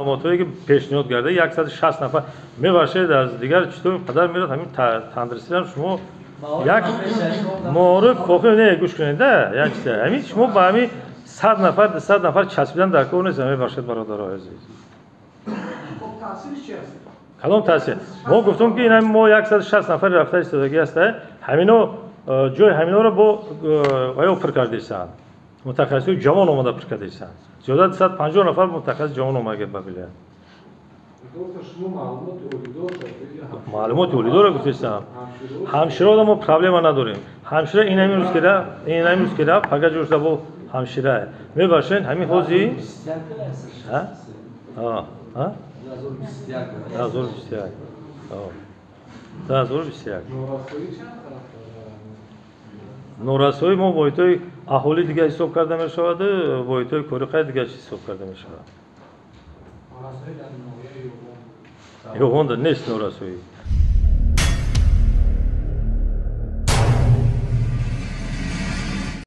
معلوماتی که پیشنهاد کرده 160 نفر میباشد از دیگر چطور قدر میرد همین تندرستی رو شما یک معارف فوقی نه گوش کنید یعنی چیزی همین شما با همین 100 نفر 200 نفر چسبیدن در کار نیست میباشد برادرای عزیز. تاثیرش چی است؟ کدام تاثیر؟ ما گفتم که این همین ما 160 نفر رفته ایستادگی است همینو جای همینا رو با آیا پر کردیستند متخصص جوان اومده پر کردیستند زیاده 150 نفر متخصص جوان اومده ببینید معلومات ولیدو رو گفتم همشیره ما پرابلم نداریم همشیره این همین روز که رفت فقط جور با همشیره میباشین همین حوزی ها 1021 نورسایی ما وایتای اهالی دیگه حساب کرده می شود وایتای کوریقای دیگه حساب کرده می شود یوغان نیست نورسایی